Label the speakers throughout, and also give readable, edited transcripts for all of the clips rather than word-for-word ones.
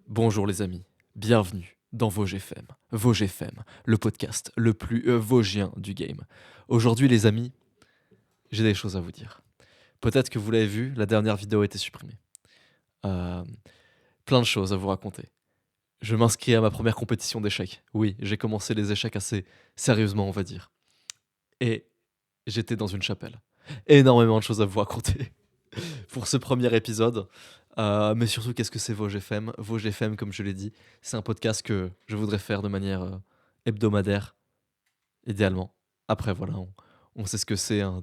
Speaker 1: Bonjour les amis, bienvenue dans VosGFM. VosGFM, le podcast le plus vosgien du game. Aujourd'hui les amis, j'ai des choses à vous dire. Peut-être que vous l'avez vu, la dernière vidéo a été supprimée. Euh, Plein de choses à vous raconter. Je m'inscris à ma première compétition d'échecs. Oui, j'ai commencé les échecs assez sérieusement, on va dire. Et j'étais dans une chapelle. Énormément de choses à vous raconter pour ce premier épisode. Mais surtout, qu'est-ce que c'est VosGFM? VosGFM, comme je l'ai dit, c'est un podcast que je voudrais faire de manière hebdomadaire, idéalement. Après, voilà, on sait ce que c'est hein,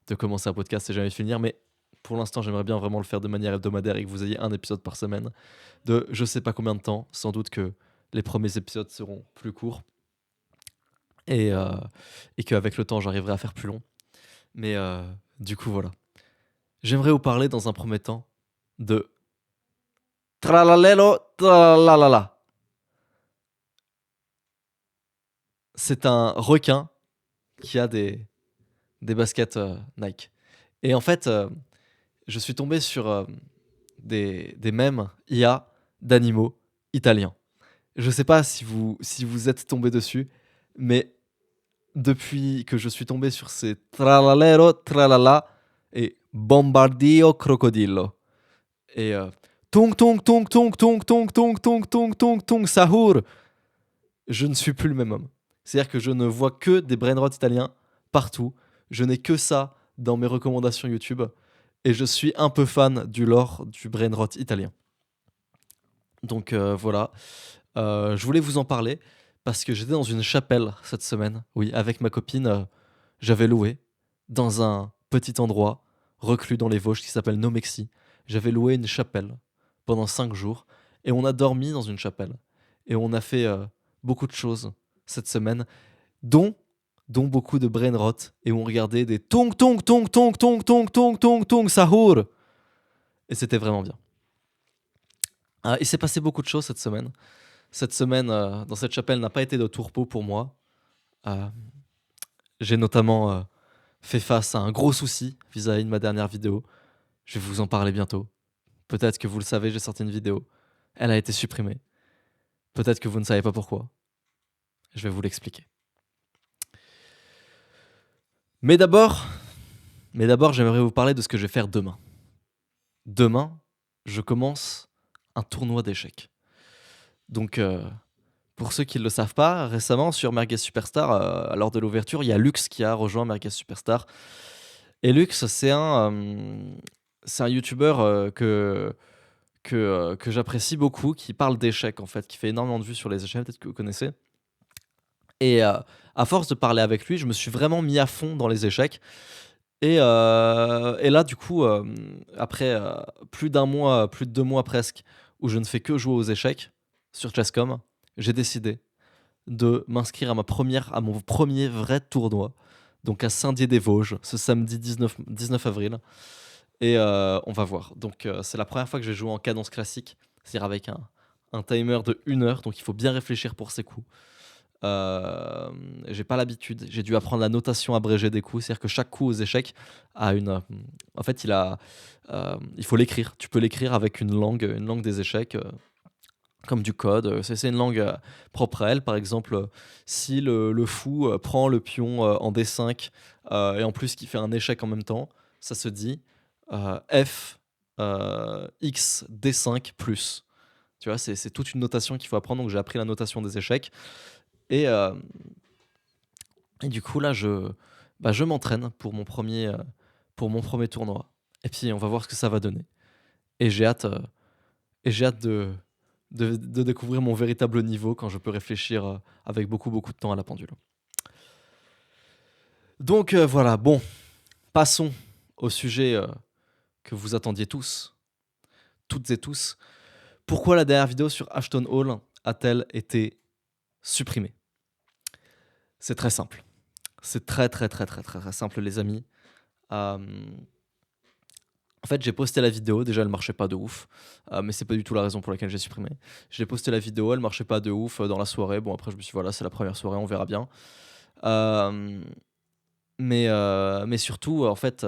Speaker 1: de commencer un podcast et jamais finir, mais pour l'instant, j'aimerais bien vraiment le faire de manière hebdomadaire et que vous ayez un épisode par semaine de je sais pas combien de temps. Sans doute que les premiers épisodes seront plus courts et, euh, et qu'avec le temps, j'arriverai à faire plus long. Mais du coup, voilà. J'aimerais vous parler dans un premier temps de Tralalelo tralalala. C'est un requin qui a des baskets Nike. Et en fait, je suis tombé sur des mèmes IA d'animaux italiens. Je sais pas si vous êtes tombé dessus, mais depuis que je suis tombé sur ces tralalero tralala et bombardio crocodillo et tong tong tong tong tong tong tong tong tong tong tong sahur, je ne suis plus le même homme. C'est-à-dire que je ne vois que des brainrots italiens partout. Je n'ai que ça dans mes recommandations YouTube. Et je suis un peu fan du lore du brainrot italien. Donc voilà. Je voulais vous en parler parce que j'étais dans une chapelle cette semaine. Oui, avec ma copine, j'avais loué dans un petit endroit reclus dans les Vosges qui s'appelle Nomexi. J'avais loué une chapelle pendant 5 jours et on a dormi dans une chapelle. Et on a fait beaucoup de choses cette semaine, dont, dont beaucoup de brain rot et on regardait des tong tong tong tong tong tong tong tong tong sahur. Et c'était vraiment bien. Il s'est passé beaucoup de choses cette semaine. Cette semaine, dans cette chapelle, n'a pas été de tourpeau pour moi. Euh, j'ai notamment fait face à un gros souci vis-à-vis de ma dernière vidéo. Je vais vous en parler bientôt. Peut-être que vous le savez, j'ai sorti une vidéo. Elle a été supprimée. Peut-être que vous ne savez pas pourquoi. Je vais vous l'expliquer. Mais d'abord, j'aimerais vous parler de ce que je vais faire demain. Demain, je commence un tournoi d'échecs. Donc, pour ceux qui ne le savent pas, récemment sur Merguez Superstar, lors de l'ouverture, il y a Lux qui a rejoint Merguez Superstar. Et Lux, c'est un youtubeur que j'apprécie beaucoup, qui parle d'échecs en fait, qui fait énormément de vues sur les échecs, peut-être que vous connaissez. Et à force de parler avec lui, je me suis vraiment mis à fond dans les échecs. Et là, du coup, après plus d'un mois, plus de 2 mois presque, où je ne fais que jouer aux échecs sur Chesscom, j'ai décidé de m'inscrire à mon premier vrai tournoi, donc à Saint-Dié-des-Vosges, ce samedi 19 avril. Et on va voir. Donc c'est la première fois que je vais jouer en cadence classique, c'est-à-dire avec un timer de 1 heure, donc il faut bien réfléchir pour ses coups. J'ai pas l'habitude. J'ai dû apprendre la notation abrégée des coups. C'est-à-dire que chaque coup aux échecs a une. En fait, il faut l'écrire. Tu peux l'écrire avec une langue des échecs, comme du code. C'est une langue propre à elle. Par exemple, si le fou prend le pion en D5 et en plus qui fait un échec en même temps, ça se dit F X D5 plus. Tu vois, c'est toute une notation qu'il faut apprendre. Donc j'ai appris la notation des échecs. Et, euh, et du coup, là, je m'entraîne pour mon premier tournoi. Et puis, on va voir ce que ça va donner. Et j'ai hâte de découvrir mon véritable niveau quand je peux réfléchir avec beaucoup, beaucoup de temps à la pendule. Donc, voilà, bon, passons au sujet que vous attendiez tous, toutes et tous. Pourquoi la dernière vidéo sur Ashton Hall a-t-elle été supprimée? C'est très simple. C'est très, très, très, très, très, très simple, les amis. Euh, En fait, j'ai posté la vidéo, déjà elle marchait pas de ouf, mais c'est pas du tout la raison pour laquelle j'ai supprimé. J'ai posté la vidéo, elle marchait pas de ouf dans la soirée. Bon, après, je me suis dit, voilà, c'est la première soirée, on verra bien. Euh, mais surtout, en fait,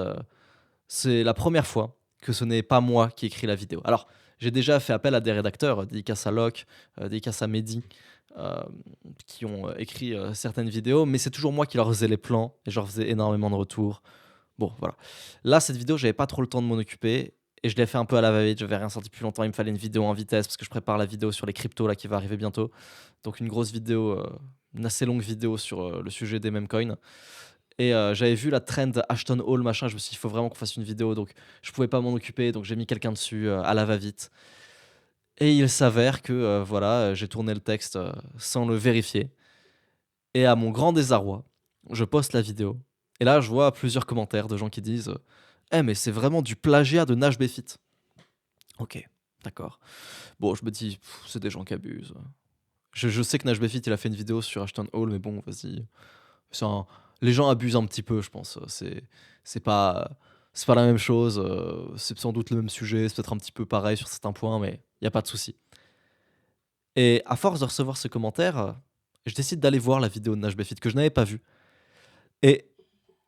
Speaker 1: c'est la première fois que ce n'est pas moi qui écris la vidéo. Alors, J'ai déjà fait appel à des rédacteurs, dédicace à Locke, dédicace à Mehdi, qui ont écrit certaines vidéos, mais c'est toujours moi qui leur faisais les plans et je leur faisais énormément de retours. Bon, voilà. Là, cette vidéo, j'avais pas trop le temps de m'en occuper et je l'ai fait un peu à la va-vite. J'avais rien sorti depuis longtemps. Il me fallait une vidéo en vitesse parce que je prépare la vidéo sur les cryptos là qui va arriver bientôt. Donc une grosse vidéo, une assez longue vidéo sur le sujet des meme coins. Et j'avais vu la trend Ashton Hall machin. Je me suis dit, il faut vraiment qu'on fasse une vidéo. Donc je pouvais pas m'en occuper. Donc j'ai mis quelqu'un dessus à la va-vite. Et il s'avère que voilà, j'ai tourné le texte sans le vérifier. Et à mon grand désarroi, je poste la vidéo. Et là, je vois plusieurs commentaires de gens qui disent Eh, mais c'est vraiment du plagiat de Nash Befit. Ok, d'accord. Bon, je me dis, c'est des gens qui abusent. Je sais que Nash Befit, il a fait une vidéo sur Ashton Hall, mais bon, vas-y. C'est un- Les gens abusent un petit peu, je pense. C'est pas, c'est pas la même chose. C'est sans doute le même sujet. C'est peut-être un petit peu pareil sur certains points, mais il n'y a pas de souci. Et à force de recevoir ce commentaire, je décide d'aller voir la vidéo de Nash Befit que je n'avais pas vue. Et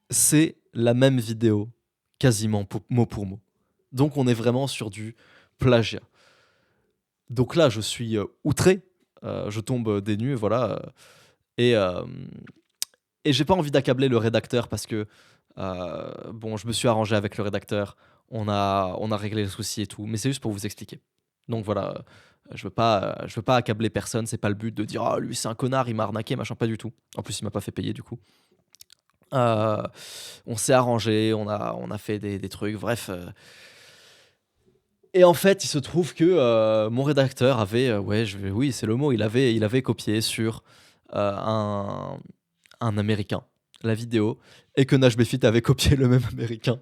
Speaker 1: c'est la même vidéo, quasiment mot pour mot. Donc on est vraiment sur du plagiat. Donc là, je suis outré, je tombe des nues, voilà. Et, euh, et j'ai pas envie d'accabler le rédacteur parce que, bon, je me suis arrangé avec le rédacteur, on a réglé le souci et tout, mais c'est juste pour vous expliquer. Donc voilà, je veux pas accabler personne, c'est pas le but de dire ah lui c'est un connard, il m'a arnaqué, machin, pas du tout. En plus, il m'a pas fait payer du coup. Euh, on s'est arrangé, on a fait des trucs, bref. Et en fait, il se trouve que mon rédacteur avait, ouais, oui, c'est le mot, il avait copié sur un, américain la vidéo et que Nash Befit avait copié le même américain.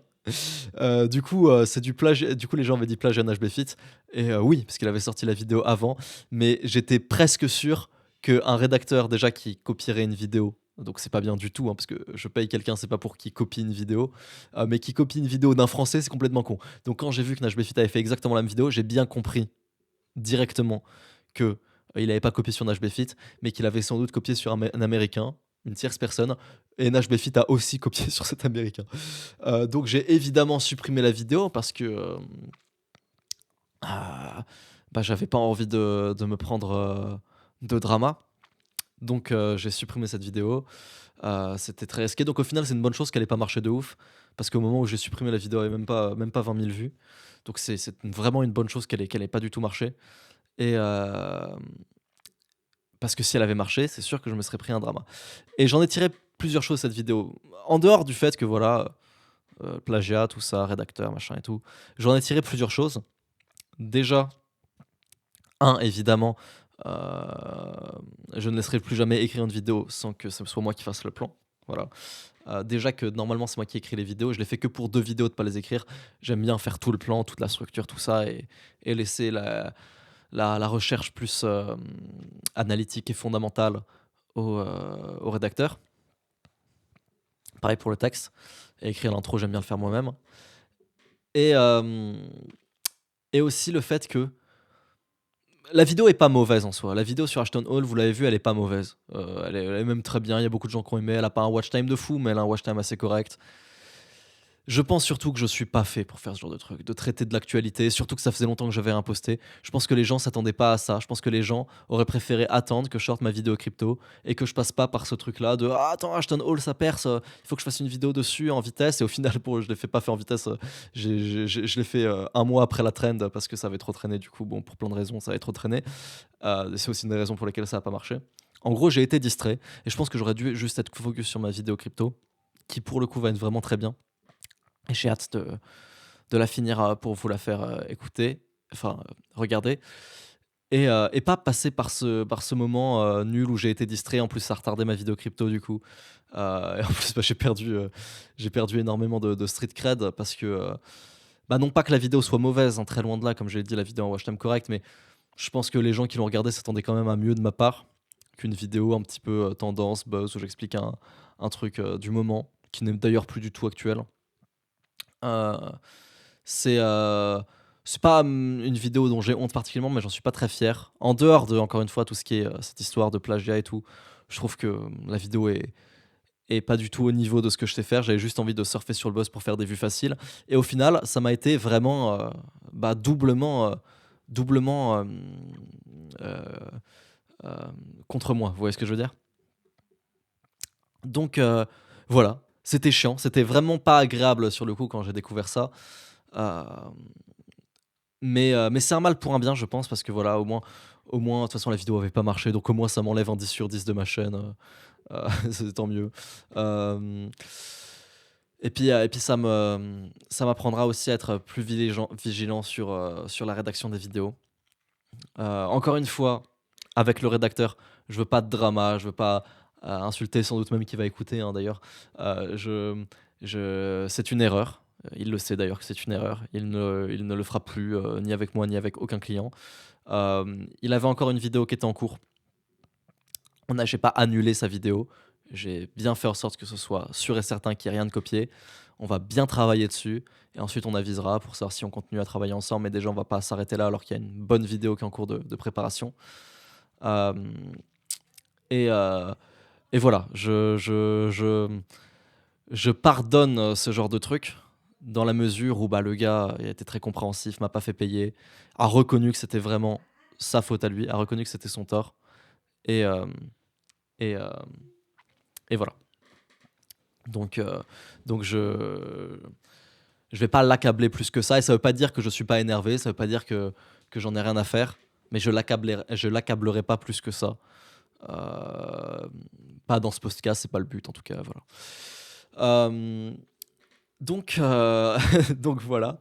Speaker 1: Du coup, c'est du plagiat. Du coup, les gens avaient dit plagiat Nash Befit. Et oui, parce qu'il avait sorti la vidéo avant. Mais j'étais presque sûr qu'un rédacteur déjà qui copierait une vidéo, donc c'est pas bien du tout, hein, parce que je paye quelqu'un, c'est pas pour qu'il copie une vidéo, mais qui copie une vidéo d'un Français, c'est complètement con. Donc quand j'ai vu que Nash Befit avait fait exactement la même vidéo, j'ai bien compris directement que il n'avait pas copié sur Nash Befit, mais qu'il avait sans doute copié sur un Américain, une tierce personne, et Nash Befit a aussi copié sur cet Américain. Donc j'ai évidemment supprimé la vidéo parce que ah, bah, j'avais pas envie de me prendre de drama. Donc j'ai supprimé cette vidéo. C'était très risqué. Donc au final, c'est une bonne chose qu'elle ait pas marché de ouf. Parce qu'au moment où j'ai supprimé la vidéo, elle avait même pas 20 000 vues. Donc c'est vraiment une bonne chose qu'elle ait pas du tout marché. Et parce que si elle avait marché, c'est sûr que je me serais pris un drama. Et j'en ai tiré plusieurs choses cette vidéo. En dehors du fait que voilà, plagiat, tout ça, rédacteur, machin et tout. J'en ai tiré plusieurs choses. Déjà, évidemment, je ne laisserai plus jamais écrire une vidéo sans que ce soit moi qui fasse le plan. Voilà. Déjà que normalement c'est moi qui écris les vidéos, je les fais que pour 2 vidéos de pas les écrire. J'aime bien faire tout le plan, toute la structure, tout ça et laisser la recherche plus analytique et fondamentale au rédacteur. Pareil pour le texte. Et écrire l'intro, j'aime bien le faire moi-même. Et, euh, et aussi le fait que la vidéo est pas mauvaise en soi. La vidéo sur Ashton Hall, vous l'avez vu, elle est pas mauvaise. Elle est même très bien. Il y a beaucoup de gens qui ont aimé. Elle a pas un watch time de fou, mais elle a un watch time assez correct. Je pense surtout que je suis pas fait pour faire ce genre de truc, de traiter de l'actualité, surtout que ça faisait longtemps que j'avais rien posté. Je pense que les gens s'attendaient pas à ça. Je pense que les gens auraient préféré attendre que je sorte ma vidéo crypto et que je passe pas par ce truc-là de ah, attends, Ashton Hall ça perce, il faut que je fasse une vidéo dessus en vitesse. Et au final, je l'ai fait pas fait en vitesse, je l'ai fait un mois après la trend parce que ça avait trop traîné. Du coup, bon, pour plein de raisons, ça avait trop traîné. C'est aussi une des raisons pour lesquelles ça a pas marché. En gros, j'ai été distrait et je pense que j'aurais dû juste être focus sur ma vidéo crypto qui pour le coup va être vraiment très bien. Et j'ai hâte de la finir pour vous la faire écouter, enfin regarder. Et pas passer par ce moment nul où j'ai été distrait. En plus, ça a retardé ma vidéo crypto du coup. Et en plus, bah, j'ai perdu énormément de street cred parce que, bah, non pas que la vidéo soit mauvaise, hein, très loin de là, comme je l'ai dit, la vidéo en watch time correct, mais je pense que les gens qui l'ont regardé s'attendaient quand même à mieux de ma part qu'une vidéo un petit peu tendance, buzz, où j'explique un truc du moment, qui n'est d'ailleurs plus du tout actuel. Euh, c'est c'est pas une vidéo dont j'ai honte particulièrement, mais j'en suis pas très fier. En dehors de, encore une fois, tout ce qui est cette histoire de plagiat et tout, je trouve que la vidéo est pas du tout au niveau de ce que je sais faire. J'avais juste envie de surfer sur le buzz pour faire des vues faciles. Et au final, ça m'a été vraiment bah, doublement doublement euh, contre moi. Vous voyez ce que je veux dire? Donc voilà, c'était chiant, c'était vraiment pas agréable sur le coup quand j'ai découvert ça. Euh, mais c'est un mal pour un bien, je pense, parce que voilà, au moins, de toute façon, la vidéo avait pas marché, donc au moins ça m'enlève un 10 sur 10 de ma chaîne. C'est tant mieux. Euh, et puis ça m'apprendra aussi à être plus vigilant sur la rédaction des vidéos. Encore une fois, avec le rédacteur, je veux pas de drama, je veux pas insulter sans doute même qui va écouter, hein, d'ailleurs. C'est une erreur. Il le sait d'ailleurs que c'est une erreur. Il ne le fera plus, ni avec moi, ni avec aucun client. Il avait encore une vidéo qui était en cours. J'ai pas annulé sa vidéo. J'ai bien fait en sorte que ce soit sûr et certain qu'il n'y ait rien de copié. On va bien travailler dessus. Et ensuite, on avisera pour savoir si on continue à travailler ensemble. Mais déjà, on va pas s'arrêter là alors qu'il y a une bonne vidéo qui est en cours de préparation. Euh, et, euh, et voilà, je pardonne ce genre de truc dans la mesure où bah, le gars il a été très compréhensif, m'a pas fait payer, a reconnu que c'était vraiment sa faute à lui, a reconnu que c'était son tort. Et, euh, et, euh, et voilà. Donc, euh, donc je vais pas l'accabler plus que ça. Et ça veut pas dire que je suis pas énervé, ça veut pas dire que j'en ai rien à faire. Mais je l'accablerai pas plus que ça. Euh, Pas dans ce podcast, c'est pas le but en tout cas. Voilà. Euh, donc voilà.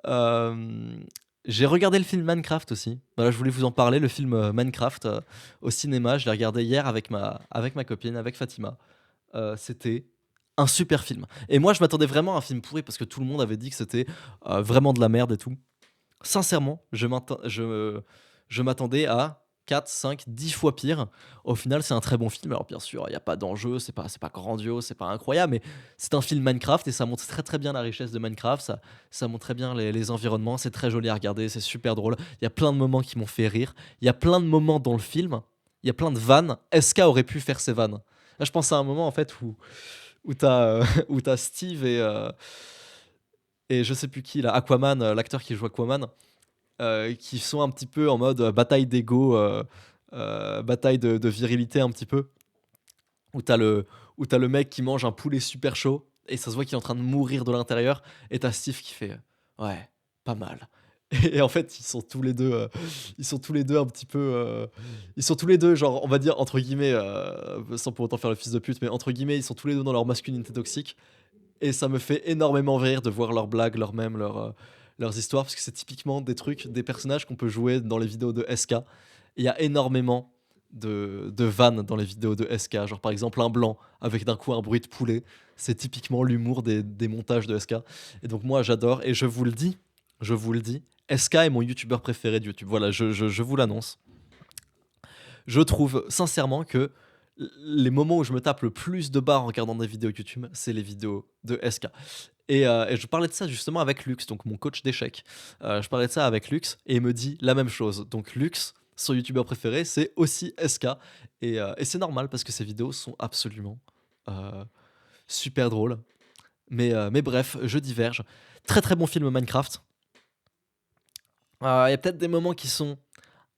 Speaker 1: Euh, j'ai regardé le film Minecraft aussi. Voilà, je voulais vous en parler. Le film Minecraft au cinéma. Je l'ai regardé hier avec ma copine, avec Fatima. C'était un super film. Et moi, je m'attendais vraiment à un film pourri parce que tout le monde avait dit que c'était vraiment de la merde et tout. Sincèrement, je m'attendais à 4, 5, 10 fois pire. Au final, c'est un très bon film. Alors, bien sûr, il n'y a pas d'enjeu, c'est pas grandiose, c'est pas incroyable, mais c'est un film Minecraft et ça montre très très bien la richesse de Minecraft. Ça montre très bien les environnements. C'est très joli à regarder, c'est super drôle. Il y a plein de moments qui m'ont fait rire. Il y a plein de moments dans le film. Il y a plein de vannes. SK aurait pu faire ces vannes. Là, je pense à un moment en fait où t'as où t'as Steve et je sais plus qui, là, Aquaman, l'acteur qui joue Aquaman, qui sont un petit peu en mode bataille d'ego, bataille de virilité un petit peu, où t'as le mec qui mange un poulet super chaud et ça se voit qu'il est en train de mourir de l'intérieur et t'as Steve qui fait ouais, pas mal. Et en fait, ils sont tous les deux un petit peu, ils sont tous les deux genre, on va dire entre guillemets, sans pour autant faire le fils de pute, mais entre guillemets, ils sont tous les deux dans leur masculinité toxique et ça me fait énormément rire de voir leurs blagues, leurs mèmes, leurs histoires, parce que c'est typiquement des trucs, des personnages qu'on peut jouer dans les vidéos de SK. Il y a énormément de vannes dans les vidéos de SK. Genre par exemple un blanc avec d'un coup un bruit de poulet. C'est typiquement l'humour des montages de SK. Et donc moi j'adore, et je vous le dis, SK est mon youtubeur préféré de YouTube. Voilà, je vous l'annonce. Je trouve sincèrement que les moments où je me tape le plus de barres en regardant des vidéos YouTube, c'est les vidéos de SK. Et je parlais de ça justement avec Lux, donc mon coach d'échecs. Je parlais de ça avec Lux et il me dit la même chose. Donc Lux, son youtubeur préféré, c'est aussi SK. Et c'est normal parce que ses vidéos sont absolument euh, super drôles. Mais bref, je diverge. Très très bon film Minecraft. Il y a peut-être des moments qui sont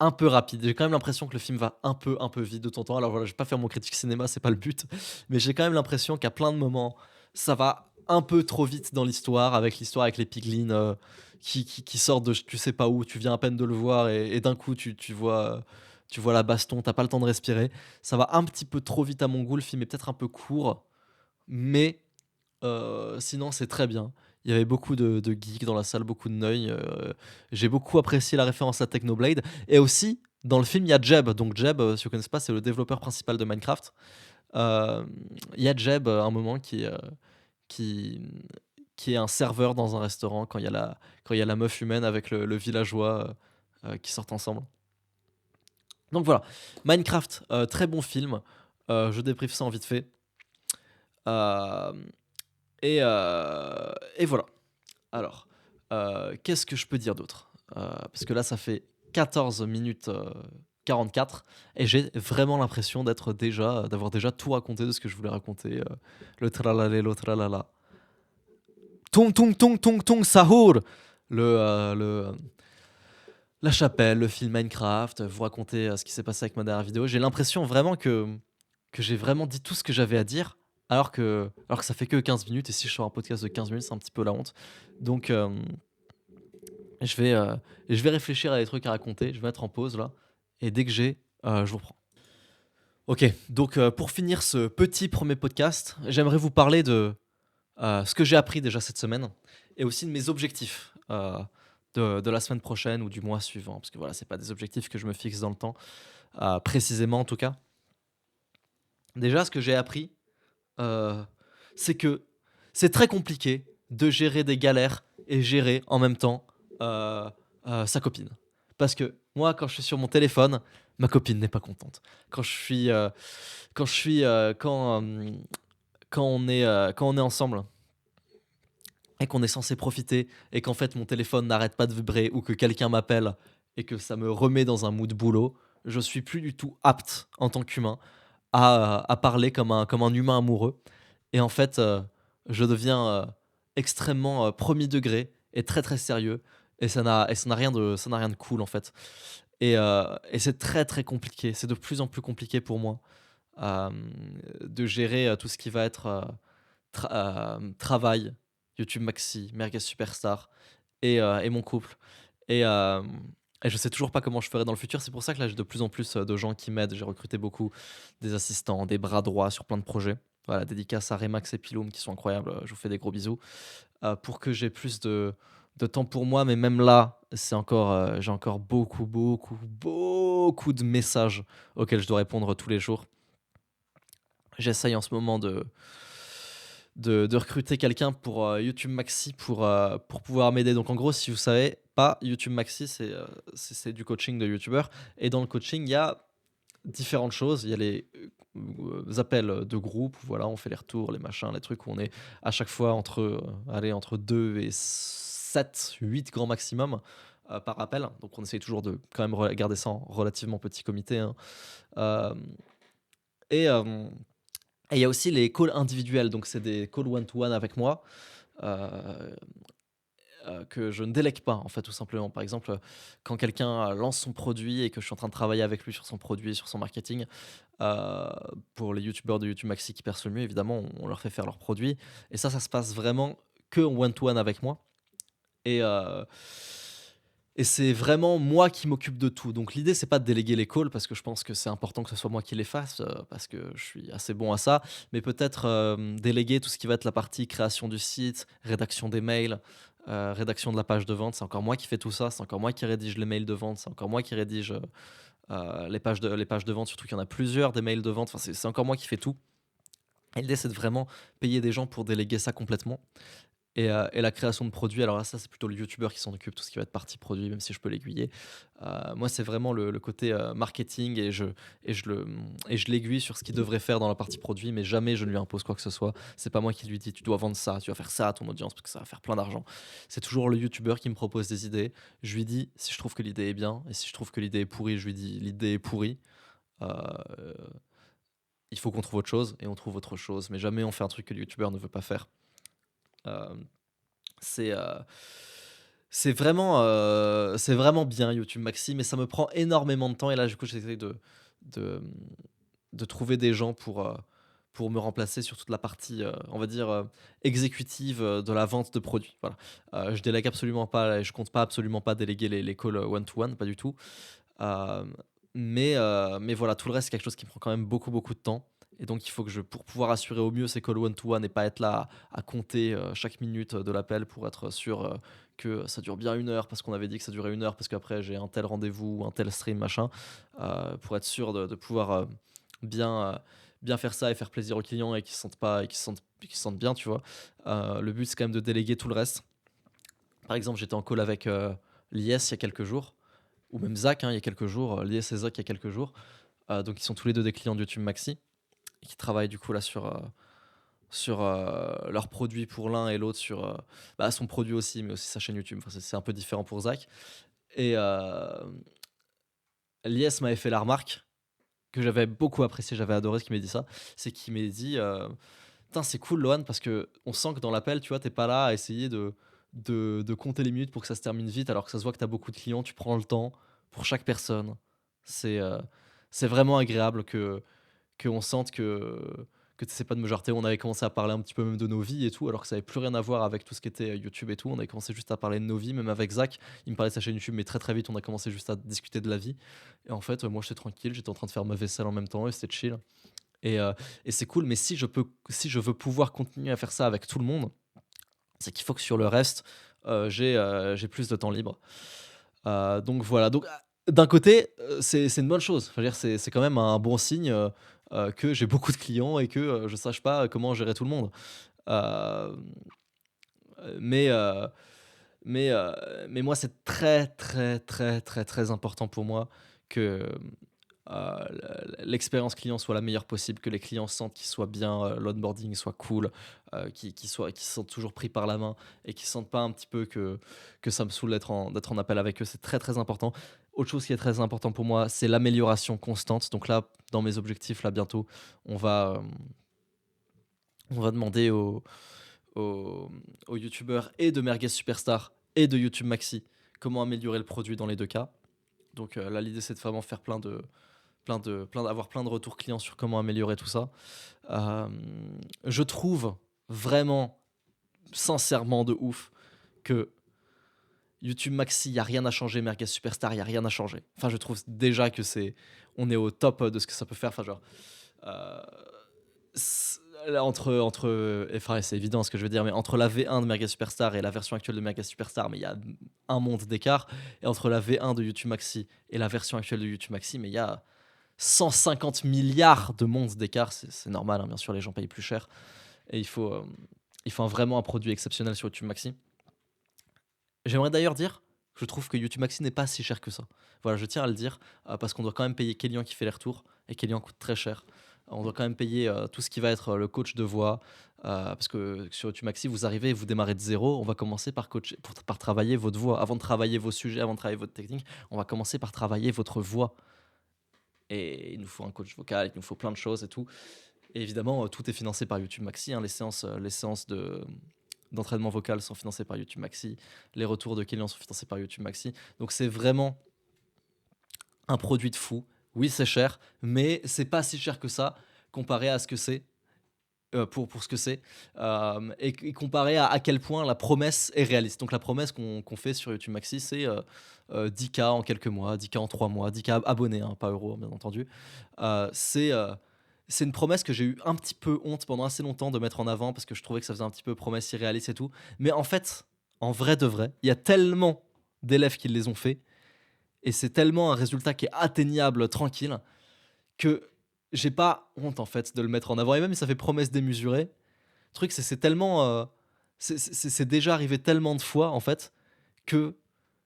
Speaker 1: un peu rapides. J'ai quand même l'impression que le film va un peu vite de temps en temps. Alors voilà, je vais pas faire mon critique cinéma, c'est pas le but. Mais j'ai quand même l'impression qu'à plein de moments, ça va un peu trop vite dans l'histoire avec les piglins qui sortent de tu sais pas où, tu viens à peine de le voir et d'un coup tu vois la baston, t'as pas le temps de respirer. Ça va un petit peu trop vite à mon goût, le film est peut-être un peu court, mais sinon, c'est très bien. Il y avait beaucoup de geeks dans la salle, beaucoup de neuils. J'ai beaucoup apprécié la référence à Technoblade. Et aussi, dans le film, il y a Jeb. Donc Jeb, si vous ne connaissez pas, c'est le développeur principal de Minecraft. Euh, Il y a Jeb, à un moment, qui, qui est un serveur dans un restaurant quand il y a la meuf humaine avec le villageois qui sortent ensemble. Donc voilà, Minecraft, très bon film. Je débriefe ça en vite fait. Euh, et voilà. Alors, qu'est-ce que je peux dire d'autre? Parce que là, ça fait 14 minutes 44 et j'ai vraiment l'impression d'avoir déjà tout raconté de ce que je voulais raconter. Le tralalé, le tralala. Tong tong tong tong tong sahur! Le, la chapelle, le film Minecraft, vous raconter, ce qui s'est passé avec ma dernière vidéo. J'ai l'impression vraiment que j'ai vraiment dit tout ce que j'avais à dire, alors que ça fait que 15 minutes et si je sors un podcast de 15 minutes, c'est un petit peu la honte. Donc je vais, heu, je vais réfléchir à des trucs à raconter, je vais mettre en pause là et dès que j'ai, je vous reprends. OK, donc pour finir ce petit premier podcast, j'aimerais vous parler de, ce que j'ai appris déjà cette semaine et aussi de mes objectifs, de la semaine prochaine ou du mois suivant. Parce que voilà, c'est pas des objectifs que je me fixe dans le temps, précisément en tout cas. Déjà, ce que j'ai appris, heu, c'est que c'est très compliqué de gérer des galères et gérer en même temps, heu sa copine. Parce que moi, quand je suis sur mon téléphone, ma copine n'est pas contente. Quand je suis, quand je suis, quand on est ensemble et qu'on est censé profiter et qu'en fait mon téléphone n'arrête pas de vibrer ou que quelqu'un m'appelle et que ça me remet dans un mood boulot, je suis plus du tout apte en tant qu'humain à parler comme un humain amoureux et en fait, je deviens, extrêmement, 1er degré et très, très sérieux et ça n'a rien de cool en fait et c'est très, très compliqué. C'est de plus en plus compliqué pour moi, de gérer, tout ce qui va être, travail, YouTube Maxi, Merguez Superstar et mon couple et je sais toujours pas comment je ferai dans le futur. C'est pour ça que là, j'ai de plus en plus, de gens qui m'aident. J'ai recruté beaucoup des assistants, des bras droits sur plein de projets. Voilà, dédicace à Remax et Piloum qui sont incroyables, je vous fais des gros bisous, pour que j'ai plus de temps pour moi. Mais même là, c'est encore, j'ai encore beaucoup, beaucoup, beaucoup de messages auxquels je dois répondre tous les jours. J'essaye en ce moment de recruter quelqu'un pour, YouTube Maxi pour pouvoir m'aider. Donc en gros, si vous savez pas, YouTube Maxi, c'est du coaching de youtubeurs et dans le coaching, il y a différentes choses. Il y a les, appels, de groupe, voilà, on fait les retours, les machins, les trucs où on est à chaque fois entre, allez, entre 2 et 7, 8 grand maximum, par appel. Donc on essaye toujours de quand même garder ça en relativement petit comité, hein. Hem et hem et il y a aussi les calls individuels, donc c'est des calls one to one avec moi, heu que je ne délègue pas, en fait, tout simplement. Par exemple, quand quelqu'un, lance son produit et que je suis en train de travailler avec lui sur son produit, sur son marketing, heu, pour les youtubeurs de YouTube Maxi qui percent le mieux, évidemment, on leur fait faire leurs produits et ça se passe vraiment que en one to one avec moi et c'est vraiment moi qui m'occupe de tout. Donc l'idée, c'est pas de déléguer les calls parce que je pense que c'est important que ce soit moi qui les fasse, parce que je suis assez bon à ça. Mais peut-être, déléguer tout ce qui va être la partie création du site, rédaction des mails, rédaction de la page de vente. C'est encore moi qui fais tout ça, c'est encore moi qui rédige les mails de vente, c'est encore moi qui rédige, les pages de vente, surtout qu'il y en a plusieurs des mails de vente. Enfin, c'est encore moi qui fais tout. Et l'idée, c'est de vraiment payer des gens pour déléguer ça complètement. Et la création de produits, alors là, ça, c'est plutôt le youtubeur qui s'en occupe, tout ce qui va être partie produit, même si je peux l'aiguiller. Moi, c'est vraiment le côté, marketing et je l'aiguille sur ce qu'il devrait faire dans la partie produit, mais jamais je ne lui impose quoi que ce soit. C'est pas moi qui lui dis: «Tu dois vendre ça, tu vas faire ça à ton audience parce que ça va faire plein d'argent». C'est toujours le youtubeur qui me propose des idées. Je lui dis si je trouve que l'idée est bien et si je trouve que l'idée est pourrie, je lui dis: «L'idée est pourrie, heu, il faut qu'on trouve autre chose» et on trouve autre chose, mais jamais on fait un truc que le youtubeur ne veut pas faire. Hem c'est, c'est vraiment bien YouTube Maxi, mais ça me prend énormément de temps et là, du coup, j'essaie de, mmh, de trouver des gens pour me remplacer sur toute la partie, on va dire, exécutive, de la vente de produits, voilà. Je délègue absolument pas et je compte pas absolument pas déléguer les calls, one to one, pas du tout. Hem, mais voilà, tout le reste, c'est quelque chose qui me prend quand même beaucoup, beaucoup de temps et donc il faut que pour pouvoir assurer au mieux ces calls one to one et pas être là à compter, chaque minute, de l'appel pour être sûr, que ça dure bien 1 heure parce qu'on avait dit que ça durait 1 heure parce qu'après j'ai un tel rendez-vous, un tel stream, machin, pour être sûr de pouvoir, bien, bien faire ça et faire plaisir aux clients et qu'ils se sentent bien, tu vois? Le but, c'est quand même de déléguer tout le reste. Par exemple, j'étais en call avec, Lies il y a quelques jours ou même Zach, hein, il y a quelques jours, Lies et Zach il y a quelques jours. Donc ils sont tous les 2 des clients de YouTube Maxi et qui travaillent du coup là sur leurs produits pour l'un et l'autre sur, son produit aussi, mais aussi sa chaîne YouTube. Enfin, c'est un peu différent pour Zach et Lies m'avait fait la remarque que j'avais beaucoup appréciée, j'avais adoré ce qu'il m'a dit ça, c'est qu'il m'a dit, «Putain, c'est cool Loan parce que on sent que dans l'appel, tu vois, tu pas là à essayer de compter les minutes pour que ça se termine vite, alors que ça se voit que tu as beaucoup de clients, tu prends le temps pour chaque personne. C'est, heu, c'est vraiment agréable qu'on sente que tu essaies pas de me jarter. On avait commencé à parler un petit peu même de nos vies et tout, alors que ça avait plus rien à voir avec tout ce qui était, YouTube et tout. On avait commencé juste à parler de nos vies, même avec Zach. Il me parlait de sa chaîne YouTube, mais très, très vite, on a commencé juste à discuter de la vie et en fait, moi, j'étais tranquille, j'étais en train de faire ma vaisselle en même temps et c'était chill et heu et c'est cool, mais si je veux pouvoir continuer à faire ça avec tout le monde, c'est qu'il faut que sur le reste, j'ai plus de temps libre. Donc voilà, donc d'un côté, c'est une bonne chose. Enfin, je veux dire, c'est quand même un bon signe, que j'ai beaucoup de clients et que, je sache pas comment gérer tout le monde. Hem, mais heu, mais heu, mais moi, c'est très, très, très, très, très important pour moi que, l'expérience client soit la meilleure possible, que les clients sentent qu'ils soient bien, l'onboarding soit cool, qu'ils se sentent toujours pris par la main et qu'ils sentent pas un petit peu que ça me saoule d'être en appel avec eux. C'est très, très important. Autre chose qui est très important pour moi, c'est l'amélioration constante. Donc là, dans mes objectifs, là, bientôt, on va, on va demander aux aux youtubeurs et de Merguez Superstar et de YouTube Maxi comment améliorer le produit dans les 2 cas. Donc là, l'idée, c'est de vraiment faire d'avoir plein de retours clients sur comment améliorer tout ça. Je trouve vraiment, sincèrement de ouf que YouTube Maxi, il y a rien à changer, Merguez Superstar, il y a rien à changer. Enfin, je trouve déjà que on est au top de ce que ça peut faire. Enfin, genre, heu, s là, enfin, c'est évident ce que je veux dire, mais entre la V1 de Merguez Superstar et la version actuelle de Merguez Superstar, mais il y a un monde d'écart et entre la V1 de YouTube Maxi et la version actuelle de YouTube Maxi, mais il y a 150 milliards de mondes d'écart. C'est normal, hein, bien sûr, les gens payent plus cher et il faut vraiment un produit exceptionnel sur YouTube Maxi. J'aimerais d'ailleurs dire que je trouve que YouTube Maxi n'est pas si cher que ça. Voilà, je tiens à le dire, parce qu'on doit quand même payer Kélian qui fait les retours et Kélian coûte très cher. On doit quand même payer, tout ce qui va être, le coach de voix, parce que sur YouTube Maxi, vous arrivez, vous démarrez de zéro. On va commencer par travailler votre voix. Avant de travailler vos sujets, avant de travailler votre technique, on va commencer par travailler votre voix et il nous faut un coach vocal, il nous faut plein de choses et tout et évidemment, tout est financé par YouTube Maxi, hein. Les séances d'entraînement vocal sont financées par YouTube Maxi. Les retours de clients sont financés par YouTube Maxi. Donc c'est vraiment un produit de fou. Oui, c'est cher, mais c'est pas si cher que ça comparé à ce que c'est, pour ce que c'est, et comparé à quel point la promesse est réaliste. Donc la promesse qu'on fait sur YouTube Maxi, c'est, 10 K en quelques mois, 10 K en 3 mois, 10 K abonnés, hein, pas euros, bien entendu. Heu, c'est, heu, c'est une promesse que j'ai eu un petit peu honte pendant assez longtemps de mettre en avant parce que je trouvais que ça faisait un petit peu promesse irréaliste et tout. Mais en fait, en vrai de vrai, il y a tellement d'élèves qui les ont fait et c'est tellement un résultat qui est atteignable tranquille que j'ai pas honte en fait de le mettre en avant et même si ça fait promesse démesurée. Le truc c'est tellement, c'est déjà arrivé tellement de fois en fait que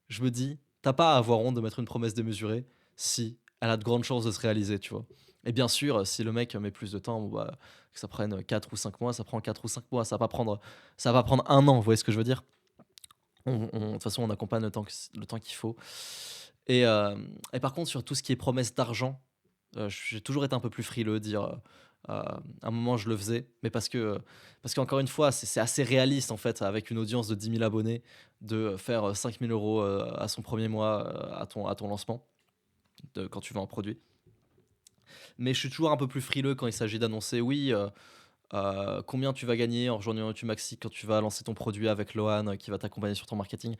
Speaker 1: je me dis: t'as pas à avoir honte de mettre une promesse démesurée si elle a de grandes chances de se réaliser», tu vois? Et bien sûr, si le mec met plus de temps, bon bah, que ça prenne 4 ou 5 mois, ça prend 4 ou 5 mois, ça va pas prendre 1 an, vous voyez ce que je veux dire? De toute façon, on accompagne le temps qu'il faut et par contre sur tout ce qui est promesse d'argent, j'ai toujours été un peu plus frileux, dire, à un moment je le faisais, mais parce qu'encore une fois, c'est assez réaliste en fait avec une audience de 10 000 abonnés, de faire, 5 000 € à son premier mois, à ton lancement, quand tu vends un produit. Mais je suis toujours un peu plus frileux quand il s'agit d'annoncer: «Oui, combien tu vas gagner en rejoignant YouTube Maxi quand tu vas lancer ton produit avec Lohan, qui va t'accompagner sur ton marketing».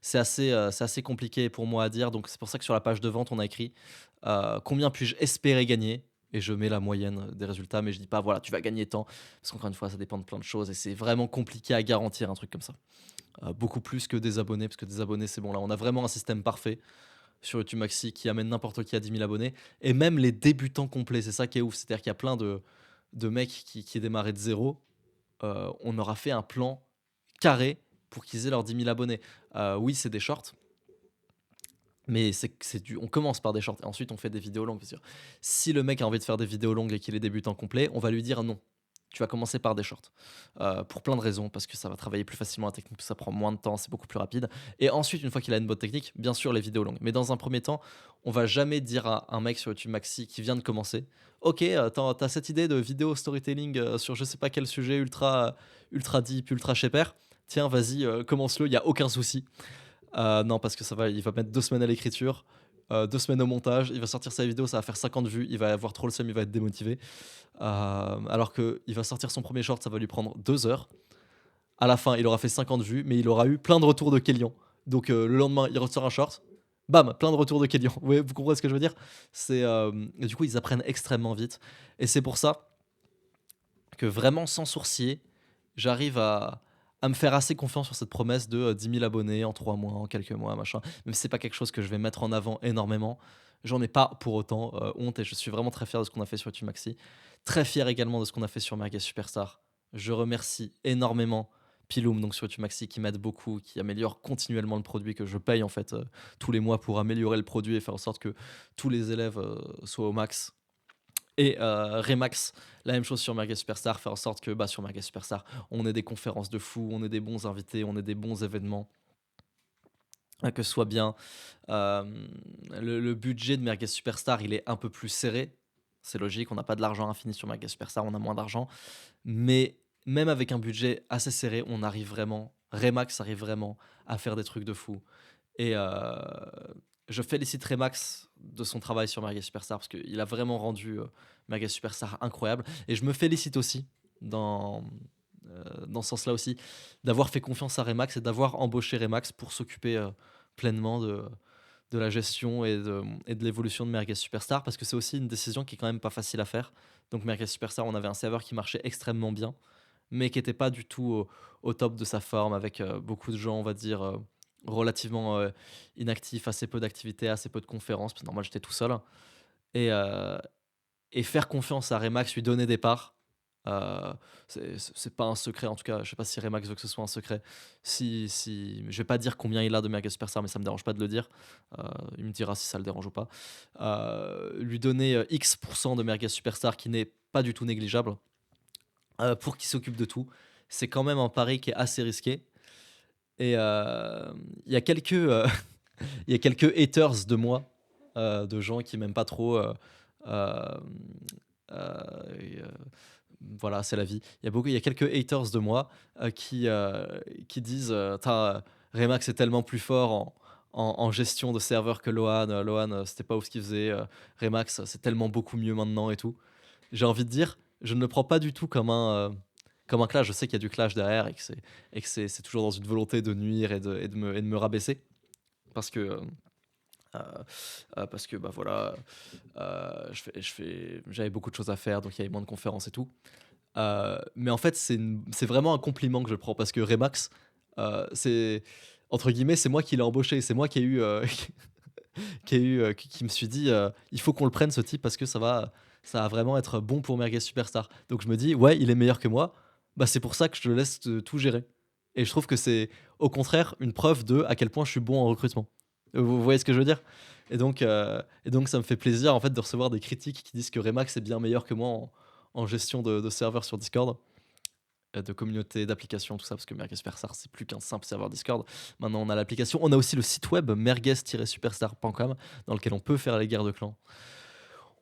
Speaker 1: C'est assez compliqué pour moi à dire, donc c'est pour ça que sur la page de vente, on a écrit, «Combien puis-je espérer gagner?» et je mets la moyenne des résultats, mais je dis pas: «Voilà, tu vas gagner tant», parce qu'encore une fois, ça dépend de plein de choses et c'est vraiment compliqué à garantir un truc comme ça. Beaucoup plus que des abonnés, parce que des abonnés, c'est bon, là, on a vraiment un système parfait sur YouTube Maxi qui amène n'importe qui à 10 000 abonnés et même les débutants complets, c'est ça qui est ouf. C'est-à-dire qu'il y a plein de mecs qui démarraient de zéro. On aura fait un plan carré pour qu'ils aient leurs 10 000 abonnés. Oui, c'est des shorts, mais on commence par des shorts et ensuite on fait des vidéos longues. Parce que si le mec a envie de faire des vidéos longues et qu'il est débutant complet, on va lui dire non. Tu vas commencer par des shorts. Pour plein de raisons, parce que ça va travailler plus facilement la technique, ça prend moins de temps, c'est beaucoup plus rapide. Et ensuite, une fois qu'il a une bonne technique, bien sûr, les vidéos longues. Mais dans un premier temps, on va jamais dire à un mec sur YouTube Maxi qui vient de commencer: Ok, t'as cette idée de vidéo storytelling sur je sais pas quel sujet ultra deep, ultra shaper. tiens, vas-y, commence-le, il y a aucun souci. Non, parce que il va mettre 2 semaines à l'écriture, 2 semaines au montage, il va sortir sa vidéo, ça va faire 50 vues, il va avoir trop le seum, il va être démotivé. Alors qu'il va sortir son premier short, ça va lui prendre 2 heures. À la fin, il aura fait 50 vues, mais il aura eu plein de retours de Kélian. Donc le lendemain, il ressort un short, bam, plein de retours de Kélian. Vous comprenez ce que je veux dire? Et du coup, ils apprennent extrêmement vite. Et c'est pour ça que vraiment, sans sourciller, j'arrive à me faire assez confiance sur cette promesse de 10 000 abonnés en 3 mois, en quelques mois, machin. Même si c'est pas quelque chose que je vais mettre en avant énormément, j'en ai pas pour autant honte et je suis vraiment très fier de ce qu'on a fait sur YouTube Maxi. Très fier également de ce qu'on a fait sur Merguez Superstar. Je remercie énormément Piloum, donc sur YouTube Maxi, qui m'aide beaucoup, qui améliore continuellement le produit que je paye en fait tous les mois pour améliorer le produit et faire en sorte que tous les élèves soient au max. Et Remax, la même chose sur Merguez Superstar, faire en sorte que sur Merguez Superstar, on ait des conférences de fou, on ait des bons invités, on ait des bons événements, que ce soit bien. Euh, le budget de Merguez Superstar, il est un peu plus serré. C'est logique, on n'a pas de l'argent infini sur Merguez Superstar, on a moins d'argent. Mais même avec un budget assez serré, on arrive vraiment, Remax arrive vraiment à faire des trucs de fou. Et je félicite Remax de son travail sur Merguez Superstar parce qu'il a vraiment rendu Merguez Superstar incroyable. Et je me félicite aussi dans ce sens-là aussi d'avoir fait confiance à Remax et d'avoir embauché Remax pour s'occuper pleinement de la gestion et de l'évolution de Merguez Superstar parce que c'est aussi une décision qui est quand même pas facile à faire. Donc Merguez Superstar, on avait un serveur qui marchait extrêmement bien, mais qui n'était pas du tout au top de sa forme, avec beaucoup de gens, on va dire, relativement inactifs, assez peu d'activités, assez peu de conférences. Puis normal, j'étais tout seul. Et, euh, et faire confiance à Remax, lui donner des parts, c'est pas un secret. En tout cas, je sais pas si Remax veut que ce soit un secret. Je vais pas dire combien il a de Merguez Superstar, mais ça me dérange pas de le dire. Il me dira si ça le dérange ou pas. Lui donner X% de Merguez Superstar, qui n'est pas du tout négligeable, pour qu'il s'occupe de tout. C'est quand même un pari qui est assez risqué. Et il y a quelques, il y a quelques haters de moi, de gens qui m'aiment pas trop. Euh, et, voilà, c'est la vie. Il y a quelques haters de moi qui disent Remax est tellement plus fort en gestion de serveur que Lohan. Lohan, c'était pas ouf ce qu'il faisait. Remax, c'est tellement beaucoup mieux maintenant et tout. J'ai envie de dire, je ne le prends pas du tout comme un clash. Je sais qu'il y a du clash derrière et que c'est toujours dans une volonté de nuire et de me rabaisser. Parce que, voilà, j'avais beaucoup de choses à faire, donc il y avait moins de conférences et tout. Mais en fait, c'est vraiment un compliment que je prends parce que Remax, c'est entre guillemets, c'est moi qui l'ai embauché, c'est moi qui ai eu, qui me suis dit, il faut qu'on le prenne ce type parce que ça va vraiment être bon pour Merguez Superstar. Donc je me dis, ouais, il est meilleur que moi. C'est pour ça que je te laisse tout gérer. Et je trouve que c'est au contraire une preuve de à quel point je suis bon en recrutement. Vous voyez ce que je veux dire? Et donc ça me fait plaisir en fait de recevoir des critiques qui disent que Remax est bien meilleur que moi en gestion de serveurs sur Discord, de communauté, d'applications, tout ça, parce que Merguez Superstar, c'est plus qu'un simple serveur Discord. Maintenant, on a l'application. On a aussi le site web merguez-superstar.com dans lequel on peut faire les guerres de clans.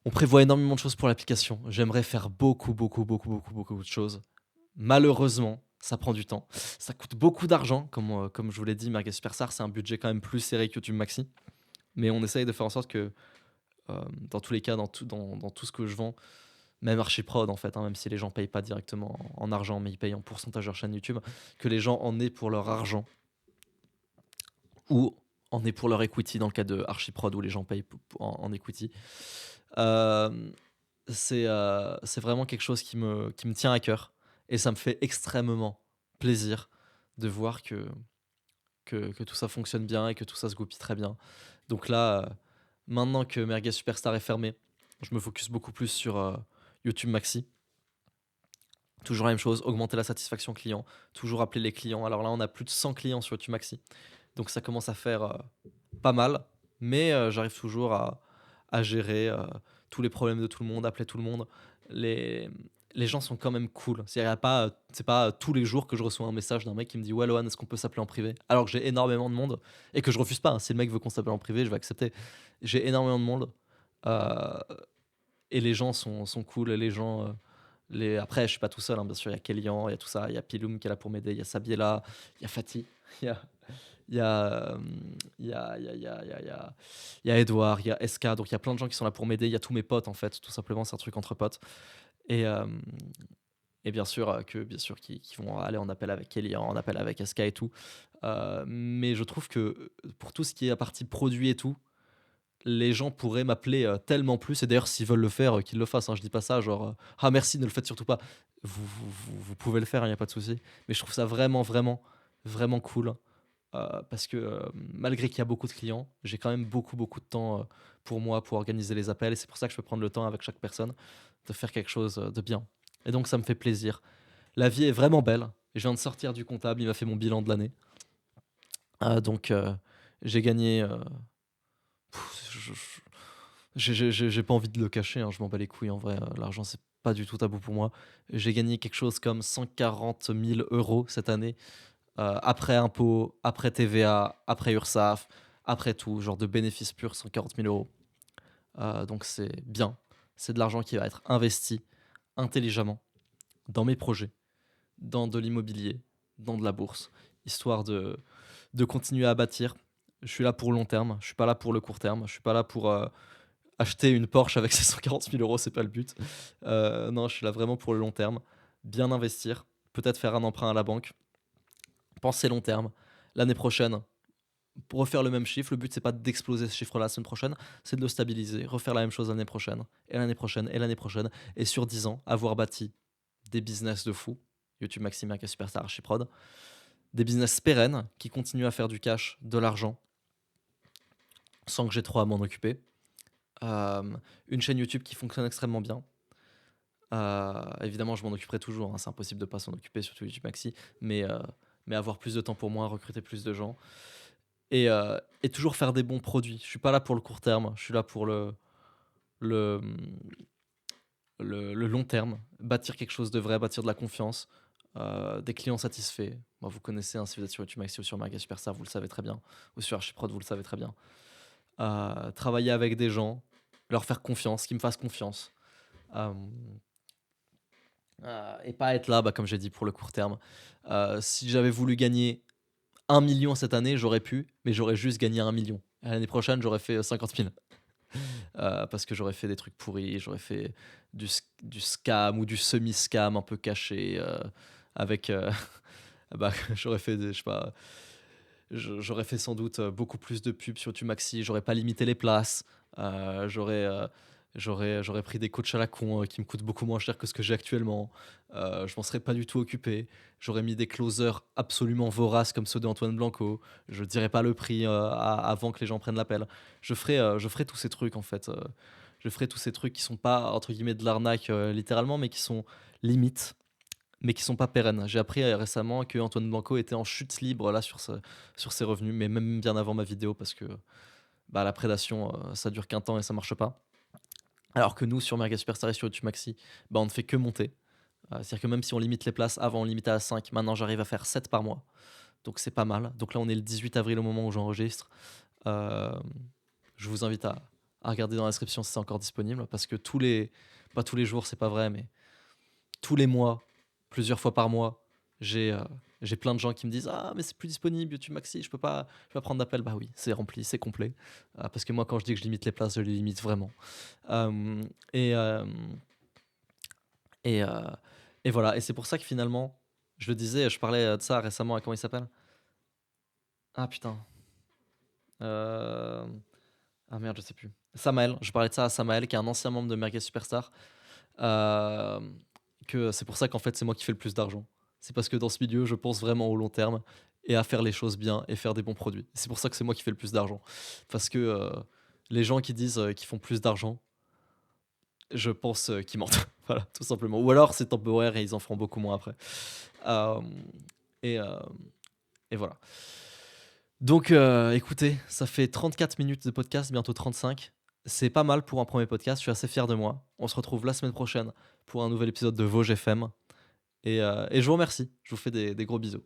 Speaker 1: On prévoit énormément de choses pour l'application. J'aimerais faire beaucoup, beaucoup, beaucoup, beaucoup, beaucoup de choses. Malheureusement, ça prend du temps. Ça coûte beaucoup d'argent, comme je vous l'ai dit. Merguez Superstar, c'est un budget quand même plus serré que YouTube Maxi. Mais on essaye de faire en sorte que, dans tous les cas, dans tout ce que je vends, même Archiprod en fait, même si les gens payent pas directement en argent, mais ils payent en pourcentage de leur chaîne YouTube, que les gens en aient pour leur argent ou en aient pour leur equity dans le cas de Archiprod où les gens payent en equity. Euh, c'est vraiment quelque chose qui me tient à cœur et ça me fait extrêmement plaisir de voir que tout ça fonctionne bien et que tout ça se goupille très bien. Donc là, maintenant que Merguez Superstar est fermé, je me focus beaucoup plus sur YouTube Maxi. Toujours la même chose, augmenter la satisfaction client, toujours appeler les clients. Alors là, on a plus de 100 clients sur YouTube Maxi. Donc ça commence à faire pas mal, mais j'arrive toujours à gérer tous les problèmes de tout le monde, appeler tout le monde. Les gens sont quand même cool. C'est pas tous les jours que je reçois un message d'un mec qui me dit ouais Lohan, est-ce qu'on peut s'appeler en privé? Alors que j'ai énormément de monde et que je refuse pas. Si le mec veut qu'on s'appelle en privé, je vais accepter. J'ai énormément de monde et les gens sont cool et Après, je suis pas tout seul, hein, bien sûr, il y a Kélian, il y a tout ça, il y a Piloum qui est là pour m'aider, il y a Sabiela, il y a Fatih, il y a il y a, il y a il y a il y a il y a il y a il y a Edouard, il y a SK, donc il y a plein de gens qui sont là pour m'aider, il y a tous mes potes, en fait, tout simplement, c'est un truc entre potes et hem et bien sûr, bien sûr qui vont aller en appel avec Kélian, en appel avec SK et tout, mais je trouve que, pour tout ce qui est la partie produit et tout, les gens pourraient m'appeler, tellement plus et d'ailleurs s'ils veulent le faire, qu'ils le fassent, hein. Je dis pas ça genre, «Ah merci, ne le faites surtout pas». Vous pouvez le faire, il y a pas de souci, mais je trouve ça vraiment, vraiment, vraiment cool, parce que, malgré qu'il y a beaucoup de clients, j'ai quand même beaucoup, beaucoup de temps, pour moi, pour organiser les appels et c'est pour ça que je peux prendre le temps avec chaque personne de faire quelque chose, de bien et donc ça me fait plaisir. La vie est vraiment belle. Je viens de sortir du comptable, il m'a fait mon bilan de l'année, donc j'ai gagné, je j'ai pas envie de le cacher, hein, je m'en bats les couilles en vrai, l'argent c'est pas du tout tabou pour moi. J'ai gagné quelque chose comme 140 000 € cette année, après impôts, après TVA, après URSSAF, après tout, genre de bénéfices purs 140 000 €. Donc c'est bien. C'est de l'argent qui va être investi intelligemment dans mes projets, dans de l'immobilier, dans de la bourse, histoire de continuer à bâtir. Je suis là pour le long terme, je suis pas là pour le court terme, je suis pas là pour, acheter une Porsche avec ces 140 000 €, c'est pas le but. Non, je suis là vraiment pour le long terme, bien investir, peut-être faire un emprunt à la banque, penser long terme. L'année prochaine, pour refaire le même chiffre, le but c'est pas d'exploser ce chiffre-là la semaine prochaine, c'est de le stabiliser, refaire la même chose l'année prochaine, et l'année prochaine, et l'année prochaine, et sur 10 ans, avoir bâti des business de fou, YouTube Maximac et Superstar Archiprod, des business pérennes qui continuent à faire du cash, de l'argent, sans que j'ai trop à m'en occuper. Une chaîne YouTube qui fonctionne extrêmement bien. Évidemment, je m'en occuperai toujours, hein, c'est impossible de pas s'en occuper, surtout YouTube Maxi, mais, mais avoir plus de temps pour moi, recruter plus de gens et toujours faire des bons produits. Je suis pas là pour le court terme, je suis là pour le, mmh, le long terme, bâtir quelque chose de vrai, bâtir de la confiance, des clients satisfaits. Moi, vous connaissez, hein, si vous êtes sur YouTube Maxi ou sur Mega Superstar, vous le savez très bien, ou sur Archiprod, vous le savez très bien. Travailler avec des gens, leur faire confiance, qu'ils me fassent confiance. Hem et pas être là, bah, comme j'ai dit, pour le court terme. Si j'avais voulu gagner 1 million cette année, j'aurais pu, mais j'aurais juste gagné 1 million. L'année prochaine, j'aurais fait, 50 000, parce que j'aurais fait des trucs pourris, j'aurais fait du scam ou du semi-scam un peu caché, avec, bah, j'aurais fait des je sais pas, j'aurais fait sans doute, beaucoup plus de pubs sur Tumaxi, j'aurais pas limité les places, j'aurais, j'aurais pris des coachs à la con, qui me coûtent beaucoup moins cher que ce que j'ai actuellement, je m'en serais pas du tout occupé. J'aurais mis des closers absolument voraces comme ceux d'Antoine Blanco. Je dirais pas le prix, avant que les gens prennent l'appel. Je ferai tous ces trucs en fait, je ferai tous ces trucs qui sont pas entre guillemets «de l'arnaque», littéralement, mais qui sont limites, mais qui sont pas pérennes. J'ai appris, récemment que Antoine Blanco était en chute libre là sur ses revenus, mais même bien avant ma vidéo parce que, bah, la prédation, ça dure qu'un temps et ça marche pas. Alors que nous sur Mega Superstar et sur YouTube Maxi, bah, on ne fait que monter. C'est-à-dire que même si on limite les places, avant on limitait à 5, maintenant j'arrive à faire 7 par mois, donc c'est pas mal. Donc là on est le 18 avril au moment où j'enregistre. Hem, je vous invite à regarder dans la description si c'est encore disponible parce que pas tous les jours, c'est pas vrai, mais tous les mois, plusieurs fois par mois, j'ai plein de gens qui me disent: «Ah mais c'est plus disponible YouTube Maxi, je peux pas prendre d'appel». Bah oui, c'est rempli, c'est complet, parce que moi quand je dis que je limite les places, je les limite vraiment. Hem et hem et heu et voilà et c'est pour ça que finalement, je le disais, je parlais, de ça récemment à comment il s'appelle? Ah putain, hem, ah merde, je sais plus. Samael, je parlais de ça à Samael qui est un ancien membre de Mega Superstar, hem, que c'est pour ça qu'en fait, c'est moi qui fais le plus d'argent. C'est parce que dans ce milieu, je pense vraiment au long terme et à faire les choses bien et faire des bons produits. C'est pour ça que c'est moi qui fais le plus d'argent. Parce que, les gens qui disent, qu'ils font plus d'argent, je pense, qu'ils mentent. Voilà, tout simplement. Ou alors c'est temporaire et ils en feront beaucoup moins après. Hem et hem et voilà. Donc écoutez, ça fait 34 minutes de podcast, bientôt 35. C'est pas mal pour un premier podcast, je suis assez fier de moi. On se retrouve la semaine prochaine pour un nouvel épisode de Vosges FM et je vous remercie. Je vous fais des gros bisous.